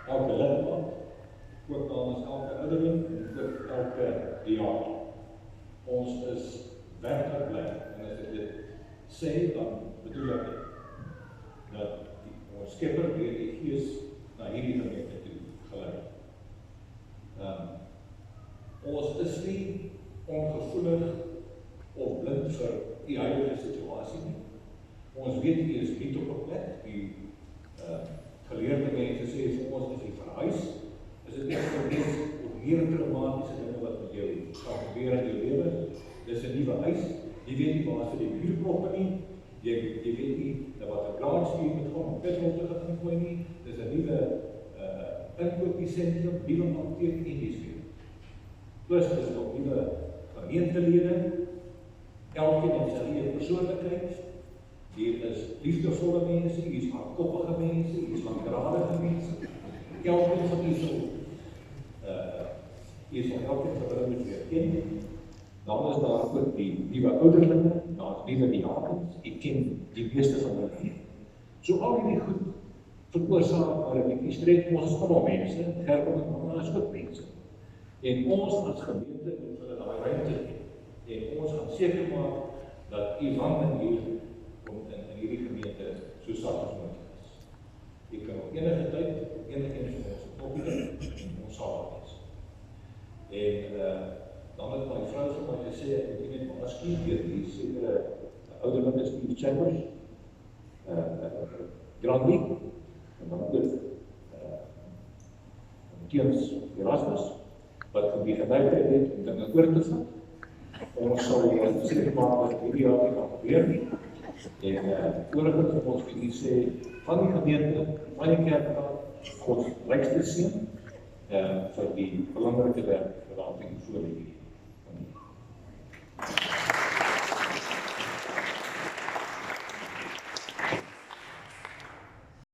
elke lidmaat, ook namens elke ouderling en ook elke bejaarde. Ons is werklik bly, en as ek dit sê, dan bedoel ek dit, dat ons Skepper deur die Gees na hierdie gemeente toe gelei. Ons is nie ongevoelig of blind vir die huidige situasie nie. Ons weet die is niet op 'n plek. Die geleerde mense sê vir ons as jy verhuis, is dit net vir mens of meer traumatiese dinge wat met jou gaan gebeur in jou lewe. Dis 'n nuwe huis. Jy weet nie waar vir die buurproppe nie. Jy weet nie wat 'n garage jy moet gaan om petrol te gaan gooi nie. Dis 'n nuwe inkopiesentrum, nuwe apteek en dis weer. Plus is nog nuwe gemeentelede. Elkeen het sy eie persoonlikheid. Hier is liefdevolle mense, hier is hardkoppige mense, hier is langdradige mense. Elkeen van die hier is elkeen van hulle moet weer ken. Dan is daar ook die nuwe ouderlinge, daar is nuwe diakens, ek ken die meeste van hulle. So al die goed veroorsaak maar 'n bietjie stryd. Ons is almal mense, Gerber en almal is ook mense. En ons as gemeente moet hulle daai ruimte gee. En ons gaan seker maak dat u hande hier in hierdie gemeente so sag as moontlik is. Jy kan op enige tyd, enige een van ons koppie in ons saal wees. En dan het my vrou vir my gesê, ek moet nie net maar skiet weer, die sekere ouderlinge Steve Chambers, Grandly, en dan ook Teens Erasmus, wat die geneigtheid het om dinge oor te vat. Ons sal seker maak dat hierdie jaar nie gaan gebeur nie. En oorigend vir ons vir u sê, van die gemeente, van die kerkraad, God rykste seën vir die belangrike werk wat daar voor lê.